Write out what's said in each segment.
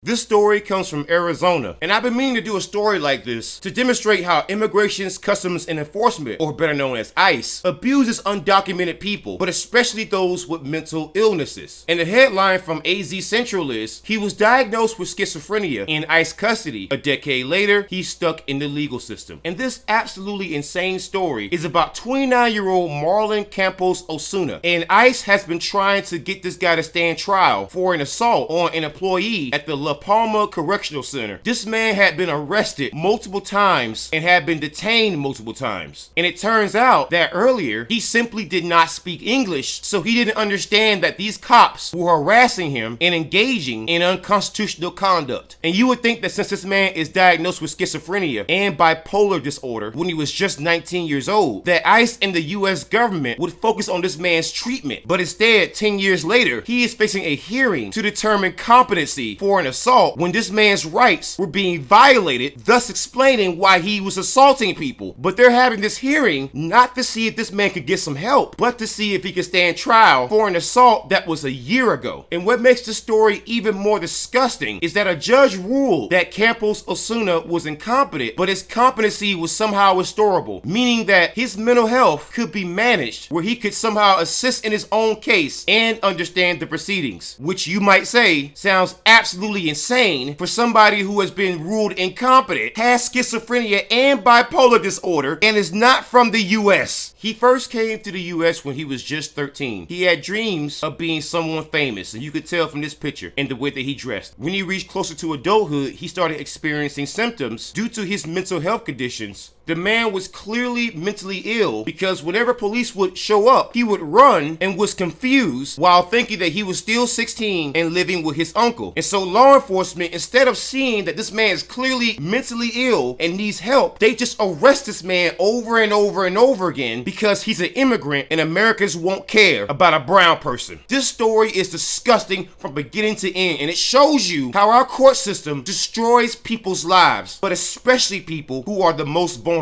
This story comes from Arizona, and I've been meaning to do a story like this to demonstrate how Immigration's Customs and Enforcement, or better known as ICE, abuses undocumented people, but especially those with mental illnesses. And the headline from AZ Central is, he was diagnosed with schizophrenia in ICE custody. A decade later, he's stuck in the legal system. And this absolutely insane story is about 29-year-old Marlon Campos-Osuna, and ICE has been trying to get this guy to stand trial for an assault on an employee at the La Palma Correctional Center. This man had been arrested multiple times and had been detained multiple times. And it turns out that earlier, he simply did not speak English, so he didn't understand that these cops were harassing him and engaging in unconstitutional conduct. And you would think that since this man is diagnosed with schizophrenia and bipolar disorder when he was just 19 years old, that ICE and the US government would focus on this man's treatment. But instead, 10 years later, he is facing a hearing to determine competency for an assault when this man's rights were being violated, thus explaining why he was assaulting people. But they're having this hearing not to see if this man could get some help, but to see if he could stand trial for an assault that was a year ago. And what makes this story even more disgusting is that a judge ruled that Campos-Osuna was incompetent, but his competency was somehow restorable, meaning that his mental health could be managed, where he could somehow assist in his own case and understand the proceedings, which you might say sounds absolutely insane for somebody who has been ruled incompetent, has schizophrenia and bipolar disorder, and is not from the US. He first came to the US when he was just 13. He had dreams of being someone famous, and you could tell from this picture and the way that he dressed. When he reached closer to adulthood, he started experiencing symptoms due to his mental health conditions. The man was clearly mentally ill because whenever police would show up, he would run and was confused while thinking that he was still 16 and living with his uncle. And so law enforcement, instead of seeing that this man is clearly mentally ill and needs help, they just arrest this man over and over and over again because he's an immigrant and Americans won't care about a brown person. This story is disgusting from beginning to end, and it shows you how our court system destroys people's lives, but especially people who are the most vulnerable.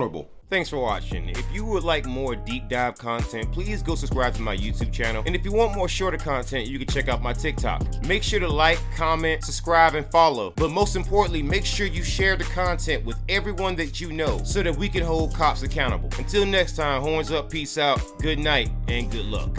Thanks for watching. If you would like more deep dive content, please go subscribe to my YouTube channel. And if you want more shorter content, you can check out my TikTok. Make sure to like, comment, subscribe, and follow. But most importantly, make sure you share the content with everyone that you know so that we can hold cops accountable. Until next time, horns up, peace out, good night, and good luck.